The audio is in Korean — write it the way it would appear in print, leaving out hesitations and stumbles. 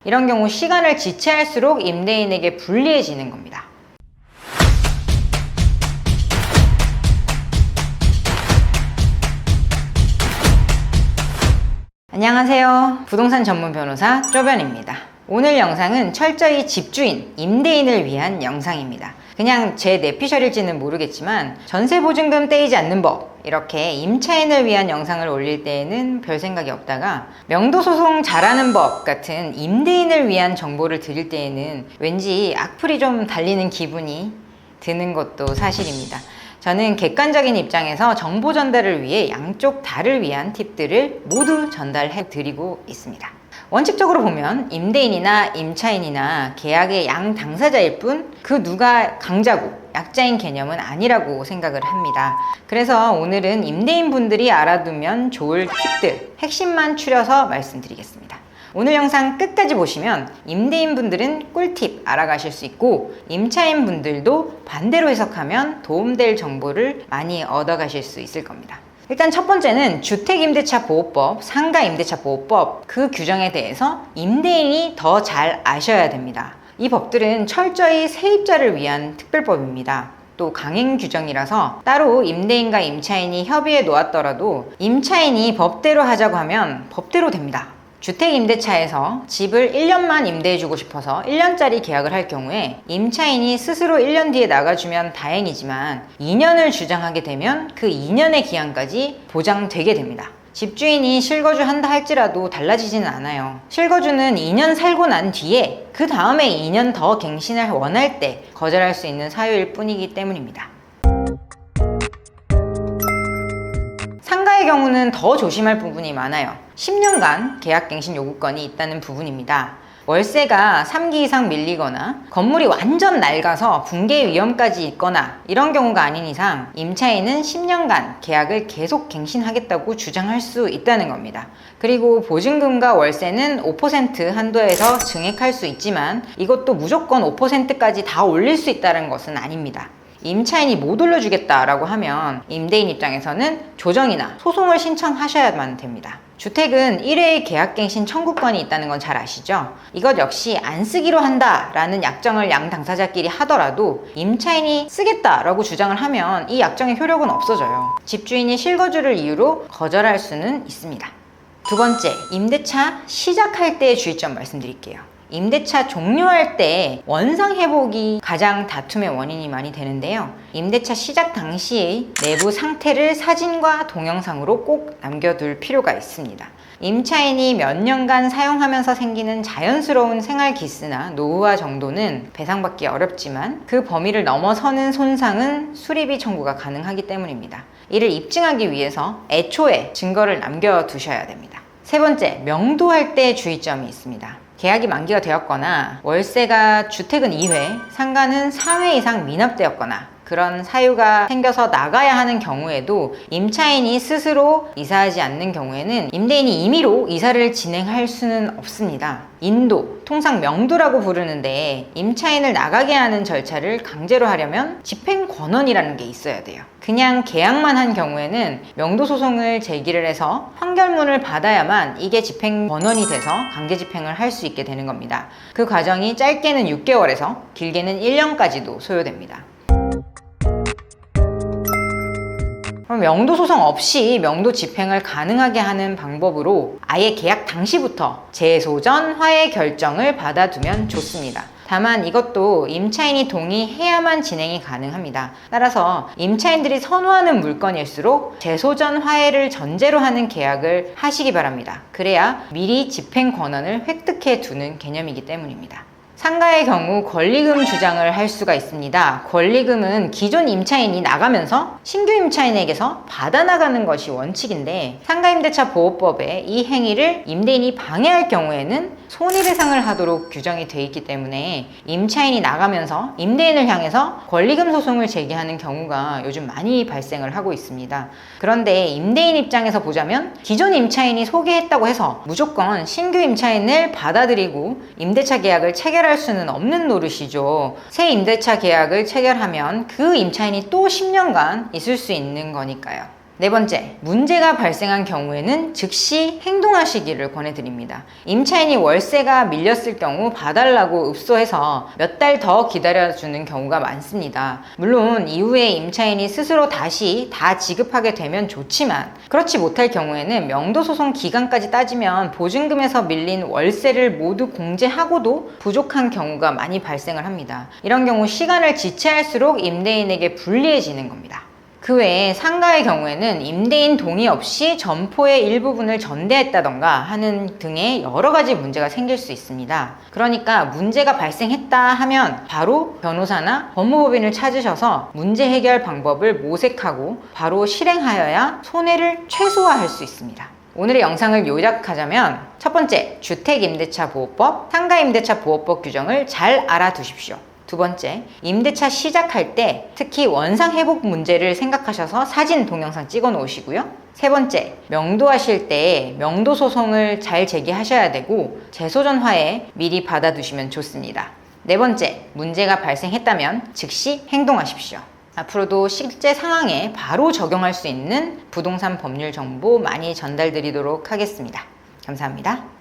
이런 경우 시간을 지체할수록 임대인에게 불리해지는 겁니다. 안녕하세요. 부동산 전문 변호사 쪼변입니다. 오늘 영상은 철저히 집주인, 임대인을 위한 영상입니다. 그냥 제 내피셜일지는 모르겠지만 전세보증금 떼이지 않는 법, 이렇게 임차인을 위한 영상을 올릴 때에는 별 생각이 없다가 명도소송 잘하는 법 같은 임대인을 위한 정보를 드릴 때에는 왠지 악플이 좀 달리는 기분이 드는 것도 사실입니다. 저는 객관적인 입장에서 정보 전달을 위해 양쪽 다를 위한 팁들을 모두 전달해 드리고 있습니다. 원칙적으로 보면 임대인이나 임차인이나 계약의 양 당사자일 뿐 그 누가 강자고 약자인 개념은 아니라고 생각을 합니다. 그래서 오늘은 임대인분들이 알아두면 좋을 팁들, 핵심만 추려서 말씀드리겠습니다. 오늘 영상 끝까지 보시면 임대인분들은 꿀팁 알아가실 수 있고 임차인분들도 반대로 해석하면 도움될 정보를 많이 얻어가실 수 있을 겁니다. 일단 첫 번째는 주택임대차보호법, 상가임대차보호법 그 규정에 대해서 임대인이 더 잘 아셔야 됩니다. 이 법들은 철저히 세입자를 위한 특별법입니다. 또 강행 규정이라서 따로 임대인과 임차인이 협의해 놓았더라도 임차인이 법대로 하자고 하면 법대로 됩니다. 주택임대차에서 집을 1년만 임대해주고 싶어서 1년짜리 계약을 할 경우에 임차인이 스스로 1년 뒤에 나가주면 다행이지만 2년을 주장하게 되면 그 2년의 기한까지 보장되게 됩니다. 집주인이 실거주 한다 할지라도 달라지지는 않아요. 실거주는 2년 살고 난 뒤에 그 다음에 2년 더 갱신을 원할 때 거절할 수 있는 사유일 뿐이기 때문입니다. 상가의 경우는 더 조심할 부분이 많아요. 10년간 계약갱신 요구권이 있다는 부분입니다. 월세가 3기 이상 밀리거나 건물이 완전 낡아서 붕괴 위험까지 있거나 이런 경우가 아닌 이상 임차인은 10년간 계약을 계속 갱신하겠다고 주장할 수 있다는 겁니다. 그리고 보증금과 월세는 5% 한도에서 증액할 수 있지만 이것도 무조건 5%까지 다 올릴 수 있다는 것은 아닙니다. 임차인이 못 올려주겠다라고 하면 임대인 입장에서는 조정이나 소송을 신청하셔야만 됩니다. 주택은 1회의 계약갱신 청구권이 있다는 건 잘 아시죠? 이것 역시 안 쓰기로 한다라는 약정을 양 당사자끼리 하더라도 임차인이 쓰겠다라고 주장을 하면 이 약정의 효력은 없어져요. 집주인이 실거주를 이유로 거절할 수는 있습니다. 두 번째, 임대차 시작할 때의 주의점 말씀드릴게요. 임대차 종료할 때 원상 회복이 가장 다툼의 원인이 많이 되는데요. 임대차 시작 당시의 내부 상태를 사진과 동영상으로 꼭 남겨둘 필요가 있습니다. 임차인이 몇 년간 사용하면서 생기는 자연스러운 생활 기스나 노후화 정도는 배상받기 어렵지만 그 범위를 넘어서는 손상은 수리비 청구가 가능하기 때문입니다. 이를 입증하기 위해서 애초에 증거를 남겨두셔야 됩니다. 세 번째, 명도할 때 주의점이 있습니다. 계약이 만기가 되었거나 월세가 주택은 2회, 상가는 3회 이상 미납되었거나 그런 사유가 생겨서 나가야 하는 경우에도 임차인이 스스로 이사하지 않는 경우에는 임대인이 임의로 이사를 진행할 수는 없습니다. 인도, 통상 명도라고 부르는데 임차인을 나가게 하는 절차를 강제로 하려면 집행권원이라는 게 있어야 돼요. 그냥 계약만 한 경우에는 명도소송을 제기를 해서 판결문을 받아야만 이게 집행권원이 돼서 강제집행을 할 수 있게 되는 겁니다. 그 과정이 짧게는 6개월에서 길게는 1년까지도 소요됩니다. 그럼 명도소송 없이 명도 집행을 가능하게 하는 방법으로 아예 계약 당시부터 재소전 화해 결정을 받아두면 좋습니다. 다만 이것도 임차인이 동의해야만 진행이 가능합니다. 따라서 임차인들이 선호하는 물건일수록 재소전 화해를 전제로 하는 계약을 하시기 바랍니다. 그래야 미리 집행 권한을 획득해 두는 개념이기 때문입니다. 상가의 경우 권리금 주장을 할 수가 있습니다. 권리금은 기존 임차인이 나가면서 신규 임차인에게서 받아나가는 것이 원칙인데 상가임대차 보호법에 이 행위를 임대인이 방해할 경우에는 손해배상을 하도록 규정이 되어 있기 때문에 임차인이 나가면서 임대인을 향해서 권리금 소송을 제기하는 경우가 요즘 많이 발생을 하고 있습니다. 그런데 임대인 입장에서 보자면 기존 임차인이 소개했다고 해서 무조건 신규 임차인을 받아들이고 임대차 계약을 체결할 수는 없는 노릇이죠. 새 임대차 계약을 체결하면 그 임차인이 또 10년간 있을 수 있는 거니까요. 네 번째, 문제가 발생한 경우에는 즉시 행동하시기를 권해드립니다. 임차인이 월세가 밀렸을 경우 봐달라고 읍소해서 몇 달 더 기다려주는 경우가 많습니다. 물론 이후에 임차인이 스스로 다시 다 지급하게 되면 좋지만 그렇지 못할 경우에는 명도소송 기간까지 따지면 보증금에서 밀린 월세를 모두 공제하고도 부족한 경우가 많이 발생을 합니다. 이런 경우 시간을 지체할수록 임대인에게 불리해지는 겁니다. 그 외에 상가의 경우에는 임대인 동의 없이 점포의 일부분을 전대했다던가 하는 등의 여러 가지 문제가 생길 수 있습니다. 그러니까 문제가 발생했다 하면 바로 변호사나 법무법인을 찾으셔서 문제 해결 방법을 모색하고 바로 실행하여야 손해를 최소화할 수 있습니다. 오늘의 영상을 요약하자면 첫 번째, 주택임대차보호법, 상가임대차보호법 규정을 잘 알아두십시오. 두 번째, 임대차 시작할 때 특히 원상회복 문제를 생각하셔서 사진, 동영상 찍어 놓으시고요. 세 번째, 명도하실 때 명도소송을 잘 제기하셔야 되고 재소전화에 미리 받아두시면 좋습니다. 네 번째, 문제가 발생했다면 즉시 행동하십시오. 앞으로도 실제 상황에 바로 적용할 수 있는 부동산 법률 정보 많이 전달드리도록 하겠습니다. 감사합니다.